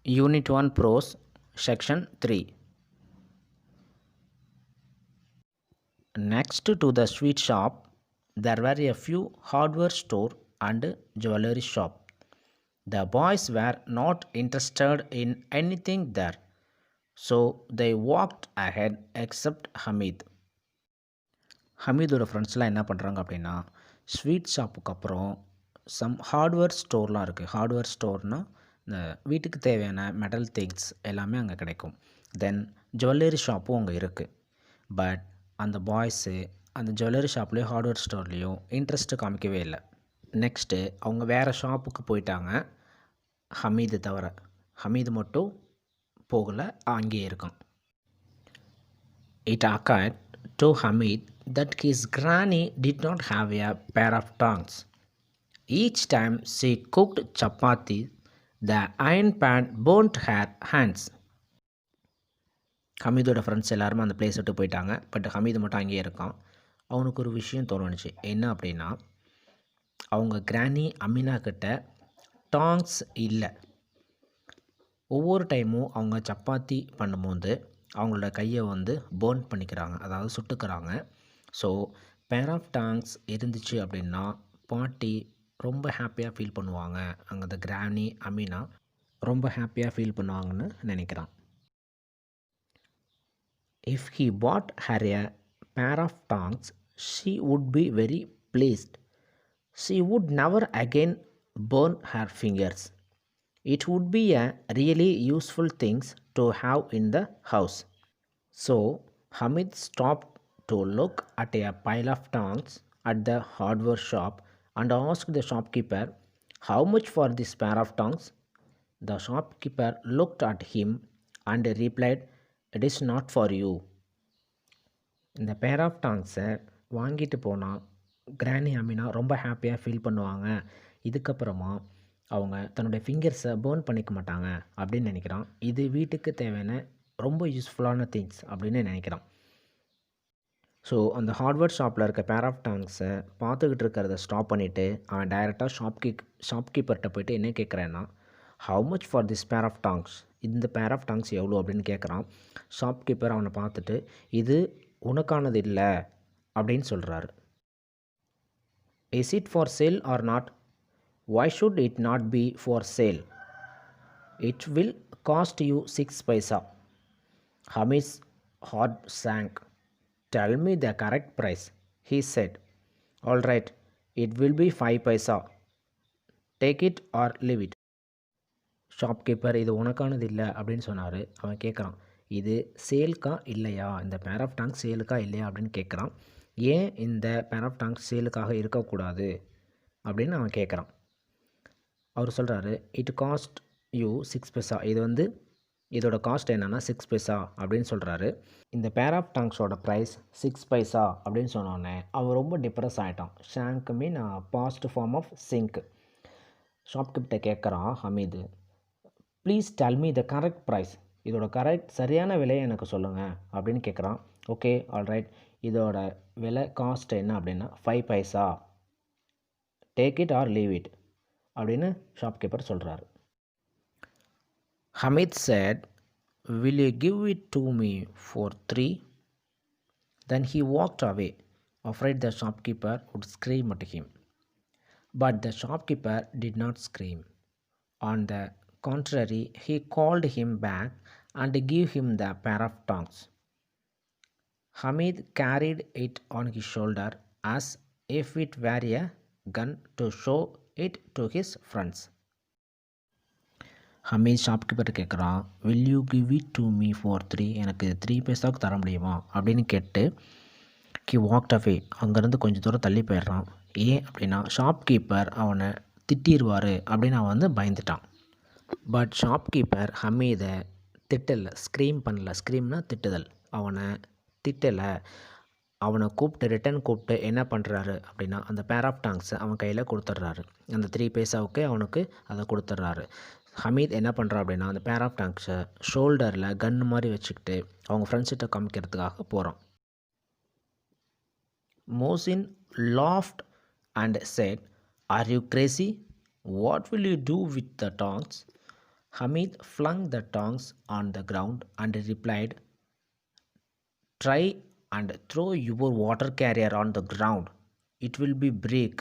Unit 1 Prose, Section 3. Next to the sweet shop, there were a few hardware store and jewelry shop. The boys were not interested in anything there, so they walked ahead except Hamid. ஹமீதோட ஃப்ரெண்ட்ஸ்லாம் என்ன பண்ணுறாங்க அப்படின்னா sweet ஷாப்புக்கு அப்புறம் hardware ஸ்டோர்லாம் இருக்குது. Hardware ஸ்டோர்னால் இந்த வீட்டுக்கு தேவையான மெட்டல் திங்ஸ் எல்லாமே அங்கே கிடைக்கும். தென் ஜுவல்லரி ஷாப்பும் அங்கே இருக்குது. பட் அந்த பாய்ஸு அந்த ஜுவல்லரி ஷாப்லேயும் ஹார்ட்வேர் ஸ்டோர்லேயும் இன்ட்ரெஸ்ட்டு காமிக்கவே இல்லை. நெக்ஸ்ட்டு அவங்க வேறு ஷாப்புக்கு போயிட்டாங்க. ஹமீது தவிர ஹமீது மட்டும் போகலை, அங்கேயே இருக்கான். It occurred to Hamid that his granny did not have a pair of tongs. Each time she cooked chapati, the iron pan burnt her hands. ஹமீதோட ஃப்ரெண்ட்ஸ் எல்லாருமே அந்த பிளேஸ் விட்டு போயிட்டாங்க. பட் ஹமீது மட்டும் அங்கேயே இருக்கான். அவனுக்கு ஒரு விஷயம் தோணுச்சு. என்ன அப்படின்னா, அவங்க கிராணி அமீனா கிட்ட டாங்ஸ் இல்லை. ஒவ்வொரு டைமும் அவங்க சப்பாத்தி பண்ணும்போது அவங்களோட கையை பேர்ன் பண்ணிக்கிறாங்க, அதாவது சுட்டுக்கிறாங்க. ஸோ பேர் ஆஃப் டாங்ஸ் இருந்துச்சு அப்படின்னா பாட்டி ரொம்ப ஹாப்பியாக ஃபீல் பண்ணுவாங்க. அங்கே அந்த கிராணி அமீனா ரொம்ப ஹாப்பியாக ஃபீல் பண்ணுவாங்கன்னு நினைக்கிறான். If he bought her a pair of tongs she would be very pleased. She would never again burn her fingers. It would be a really useful things to have in the house. So Hamid stopped to look at a pile of tongs at the hardware shop and asked the shopkeeper, "How much for this pair of tongs?" The shopkeeper looked at him and replied, "It is not for you." இந்த pair of டாங்ஸை வாங்கிட்டு போனால் கிராணி அமீனா ரொம்ப ஹாப்பியாக feel பண்ணுவாங்க. இதுக்கப்புறமா அவங்க தன்னுடைய ஃபிங்கர்ஸை பேர்ன் பண்ணிக்க மாட்டாங்க அப்படின்னு நினைக்கிறான். இது வீட்டுக்கு தேவையான ரொம்ப யூஸ்ஃபுல்லான திங்ஸ் அப்படின்னு நினைக்கிறான். ஸோ அந்த ஹார்ட்வேர் ஷாப்பில் இருக்க பேர் ஆஃப் டாங்ஸை பார்த்துக்கிட்டு இருக்கிறத ஸ்டாப் பண்ணிவிட்டு அவன் டைரெக்டாக ஷாப்கீப்பர்கிட்ட போய்ட்டு என்ன கேட்குறேன்னா, how much for this pair of tongs, இந்த பேர் ஆஃப் டாங்ஸ் எவ்வளோ அப்படின்னு கேட்குறான். ஷாப்கீப்பர் அவனை பார்த்துட்டு இது உனக்கானது இல்லை அப்படின்னு சொல்கிறாரு. Is it for sale or not? Why should it not be for sale? It will cost you 6 paisa. Hamid's heart sank. Tell me the correct price, he said. All right, it will be 5 paisa. Take it or leave it. Shopkeeper இது உனக்கானது இல்லை அப்படின்னு சொன்னார். அவன் கேட்குறான், இது சேலுக்கா இல்லையா, இந்த பேர் ஆஃப் டாங்ஸ் சேலுக்கா இல்லையா அப்படின்னு கேட்குறான். ஏன் இந்த பேர் ஆஃப் டாங்ஸ் சேலுக்காக இருக்கக்கூடாது அப்படின்னு அவன் கேட்குறான். அவர் சொல்கிறாரு, இட் காஸ்ட் யூ 6 பைசா. இது இதோட காஸ்ட் என்னென்னா 6 பைசா அப்படின்னு சொல்கிறாரு. இந்த பேர் ஆஃப் டாங்ஸோட ப்ரைஸ் 6 பைசா அப்படின்னு சொன்னோடனே அவன் ரொம்ப டிப்ரெஸ் ஆகிட்டான். Sang mean past form of sing. ஷாப்கிட்ட கேட்குறான் Hamid, please tell me the correct price, இதோட சரியான விலையை எனக்கு சொல்லுங்கள் அப்படின்னு கேட்குறான். ஓகே, ஆல்ரைட், இதோட விலை காஸ்ட் என்ன அப்படின்னா 5 paisa. Take it or leave it அப்படின்னு ஷாப்கீப்பர் சொல்கிறாரு. Hamid said, "Will you give it to me for 3?" Then he walked away, afraid the shopkeeper would scream at him. But the shopkeeper did not scream. On the contrary, he called him back and gave him the pair of tongs. Hamid carried it on his shoulder as if it were a gun to show it to his friends. Hamid ஷாப்கீப்பர்கிட்ட கேட்குறான், will you give it to me for 3, எனக்கு 3 பைசாவுக்கு தர முடியுமா அப்படின்னு கேட்டு he walked அவே, அங்கேருந்து கொஞ்சம் தூரம் தள்ளி போயிடுறான். ஏன் அப்படின்னா ஷாப்கீப்பர் அவனை திட்டிடுவார் அப்படின்னு அவன் பயந்துட்டான். பட் ஷாப்கீப்பர் ஹமீதை திட்டலை, ஸ்க்ரீம் பண்ணல. ஸ்க்ரீம்னா திட்டுதல். அவனை திட்டலை. அவனை ரிட்டன் கூப்பிட்டு என்ன பண்ணுறாரு அப்படின்னா அந்த பேர் ஆஃப் டாங்ஸை அவன் கையில் கொடுத்துட்றாரு. அந்த 3 பைசாவுக்கு அவனுக்கு அதை கொடுத்துட்றாரு. ஹமீத் என்ன பண்ணுறான் அப்படின்னா அந்த பேர் ஆஃப் டாங்ஸை ஷோல்டரில் கன்று மாதிரி வச்சுக்கிட்டு அவங்க ஃப்ரெண்ட்ஸ்கிட்ட காமிக்கிறதுக்காக போகிறான். Mohsin laughed and said, "are you crazy? What will you do with the tongs? Hamid flung the tongs on the ground and replied, "Try and throw your water carrier on the ground. It will be break."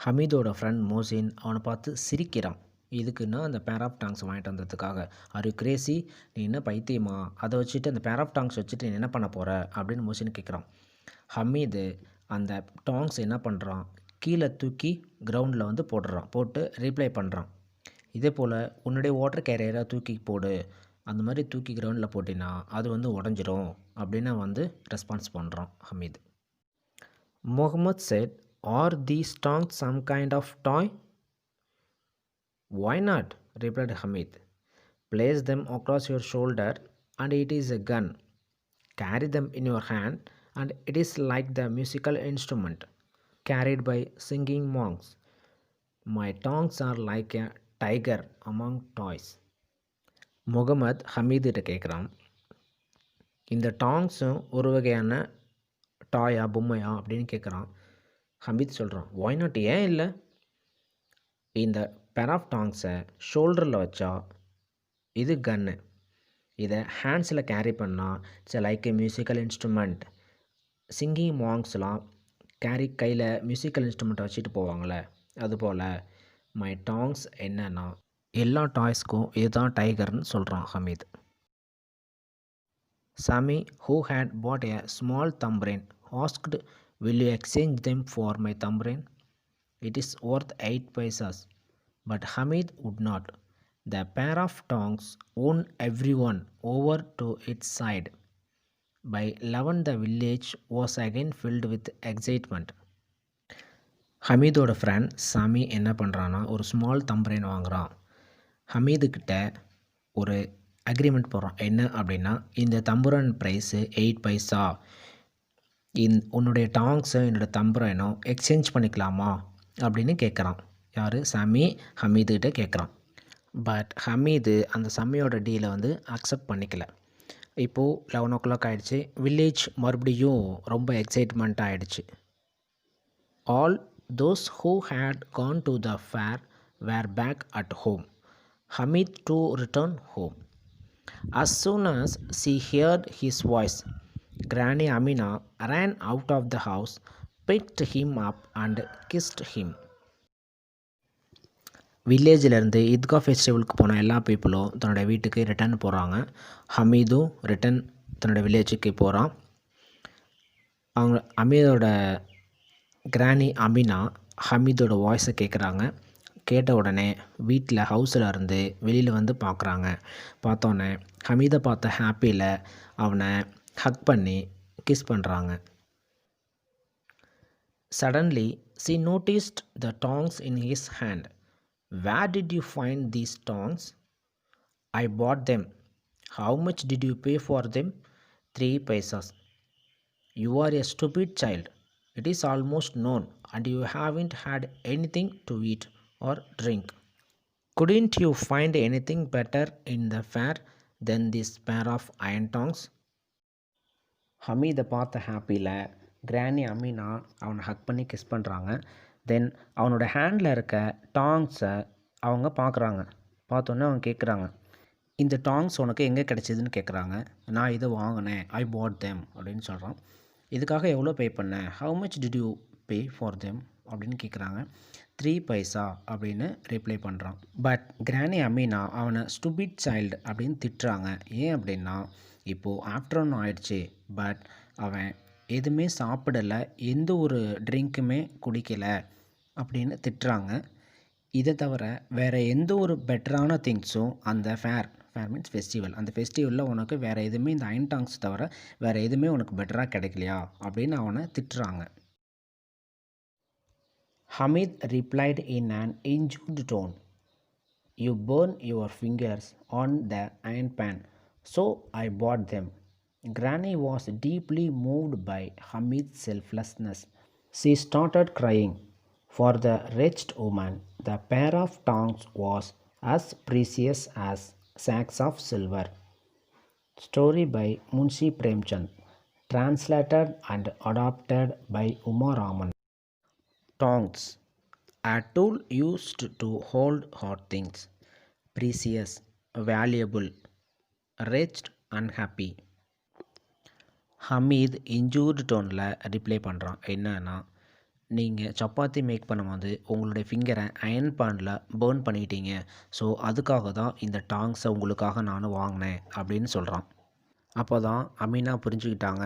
ஹமீதோட friend Mohsin அவனை பார்த்து சிரிக்கிறான். இதுக்குன்னா அந்த பேர் of tongs வாங்கிட்டு வந்ததுக்காக. "Are crazy, நீ என்ன பைத்தியமா? அதை வச்சுட்டு அந்த பேர் ஆஃப் டாங்ஸ் வச்சுட்டு நீ என்ன பண்ண போகிற?" அப்படின்னு மோசின் கேட்குறான். ஹமீது அந்த டாங்ஸ் என்ன பண்ணுறான், கீழே தூக்கி கிரவுண்டில் வந்து போட்டு ரீப்ளை பண்ணுறான். இதே போல் உன்னுடைய வாட்டர் கேரியரை தூக்கி போடு, அந்த மாதிரி தூக்கி கிரவுண்டில் போட்டினா அது வந்து உடஞ்சிரும் அப்படின்னு வந்து ரெஸ்பான்ஸ் பண்ணுறான் Hameed. Mohammed said, "Are these tongs some kind of toy?" "Why not?" replied Hamid. "Place them across your shoulder and it is a gun. Carry them in your hand and it is like the musical instrument carried by singing monks. My tongs are like a tiger among toys." Mohammed ஹமீதுகிட்ட கேட்குறான், இந்த டாங்ஸும் ஒரு வகையான டாயா, பொம்மையா அப்படின்னு கேட்குறான். ஹமீத் சொல்கிறான், "why not, ஏன் இல்லை? இந்த பேர் ஆஃப் டாங்ஸை ஷோல்டரில் வச்சா இது கன்னு, இதை ஹேண்ட்ஸில் கேரி பண்ணால் it's like a musical instrument. Singing மாங்ஸ்லாம் கையில் மியூசிக்கல் இன்ஸ்ட்ருமெண்ட்டை வச்சுட்டு போவாங்களே, அதுபோல் மை டாங்ஸ் என்னன்னா எல்லா டாய்ஸ்க்கும் இதுதான் டைகர்னு சொல்கிறான் Hamid. Sami, who had bought a small tambourine, asked, "Will you exchange them for my tambourine? It is worth 8 paisas." But Hamid would not. The pair of tongs won everyone over to its side. By 11 the village was again filled with excitement. ஹமீதோட friend Sami என்ன பண்ணுறான்னா ஒரு small தம்பரைன் வாங்குகிறான். ஹமீதுக்கிட்ட ஒரு agreement போடுறான். என்ன அப்படின்னா, இந்த தம்புரன் price 8 பைசா, உன்னுடைய டாங்ஸும் என்னோடய தம்புரனும் எக்ஸ்சேஞ்ச் பண்ணிக்கலாமா அப்படின்னு கேட்குறான். யார்? சாமி ஹமீதுகிட்ட கேட்குறான். பட் ஹமீது அந்த சாமியோட டீலை வந்து அக்செப்ட் பண்ணிக்கல. இப்போது 11 o'clock ஆகிடுச்சு. வில்லேஜ் மறுபடியும் ரொம்ப எக்ஸைட்மெண்ட் ஆகிடுச்சு. All those who had gone to the fair were back at home. Hamid too returned home. As soon as she heard his voice, Granny Amina ran out of the house, picked him up and kissed him. வில்லேஜிலேருந்து Idgah ஃபெஸ்டிவலுக்கு போன எல்லா பீப்புளும் தன்னோட வீட்டுக்கு return போகிறாங்க. ஹமீதும் return தன்னோட வில்லேஜுக்கு போகிறான். அவங்க அமீதோட கிராணி அமினா ஹமீதோட வாய்ஸை கேட்குறாங்க. கேட்ட உடனே வீட்டில் ஹவுஸில் இருந்து வெளியில் வந்து பார்க்குறாங்க. பார்த்தோன்னே ஹமீதை பார்த்த ஹாப்பியில் அவனை ஹக் பண்ணி கிஸ் பண்ணுறாங்க. Suddenly she noticed the tongs in his hand. "Where did you find these tongs?" "I bought them." "How much did you pay for them?" 3 paisas. "You are a stupid child. It is almost noon and you haven't had anything to eat or drink. Couldn't you find anything better in the fair than this pair of iron tongs?" ஹமீதை பார்த்த ஹாப்பியில் கிராணி அமீனா அவனை ஹக் பண்ணி kiss பண்ணுறாங்க. தென் அவனோட handle இருக்க டாங்ஸை அவங்க பார்க்குறாங்க. பார்த்தோன்னே அவங்க கேட்குறாங்க, "இந்த டாங்ஸ் உனக்கு எங்கே கிடச்சிதுன்னு?" கேட்குறாங்க. "நான் இதை வாங்கினேன், ஐ பாட் தெம்" அப்படின்னு சொல்கிறான். "இதுக்காக எவ்வளோ பே பண்ணேன்?" "How much did you pay for them" அப்படின்னு கேட்குறாங்க. 3 பைசா அப்படின்னு ரிப்ளை பண்ணுறான். பட் கிராணி அமீனா அவனை ஸ்டூபிட் சைல்டு அப்படின்னு திட்டுறாங்க. ஏன் அப்படின்னா, இப்போது ஆஃப்டர்நூன் ஆயிடுச்சு, பட் அவன் எதுவுமே சாப்பிடலை, எந்த ஒரு ட்ரிங்க்குமே குடிக்கலை அப்படின்னு திட்டுறாங்க. இதை தவிர வேறு எந்த ஒரு பெட்டரான திங்ஸும் அந்த ஃபேர் மீன்ஸ் ஃபெஸ்டிவல், அந்த ஃபெஸ்டிவலில் உனக்கு வேறு எதுவுமே இந்த அயன் டாங்ஸ் தவிர வேறு எதுவுமே உனக்கு பெட்டராக கிடைக்கலையா அப்படின்னு அவனை திட்டுறாங்க. Hamid replied in an injured tone, "You burn your fingers on the iron pan, so I bought them." Granny was deeply moved by Hamid's selflessness. She started crying. For the wretched woman, the pair of tongs was as precious as sacks of silver. Story by Munshi Premchand. Translated and adapted by Uma Raman. Tongs, a tool used to hold hot things. Precious, valuable, rich, unhappy. Hamid injured டோனில் reply பண்ணுறான். என்னன்னா, நீங்கள் chapati make பண்ணும்போது உங்களுடைய ஃபிங்கரை iron பேனில் burn பண்ணிட்டீங்க. So அதுக்காக தான் இந்த டாங்ஸை உங்களுக்காக நான் வாங்கினேன் அப்படின்னு சொல்கிறான். அப்போ தான் அமீனா புரிஞ்சுக்கிட்டாங்க.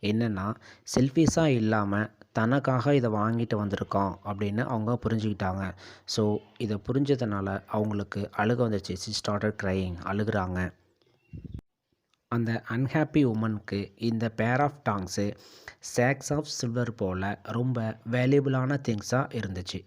என்னென்னா, செல்ஃபிஷாக இல்லாமல் தனக்காக இதை வாங்கிட்டு வந்திருக்கோம் அப்படின்னு அவங்க புரிஞ்சுக்கிட்டாங்க. ஸோ இதை புரிஞ்சதுனால அவங்களுக்கு அழுக வந்துச்சு. ஷி ஸ்டார்டட் க்ரையிங், அழுகுறாங்க. அந்த அன்ஹாப்பி உமனுக்கு இந்த pair of tongs sacks of silver போல் ரொம்ப வேல்யூபிளான திங்ஸாக இருந்துச்சு.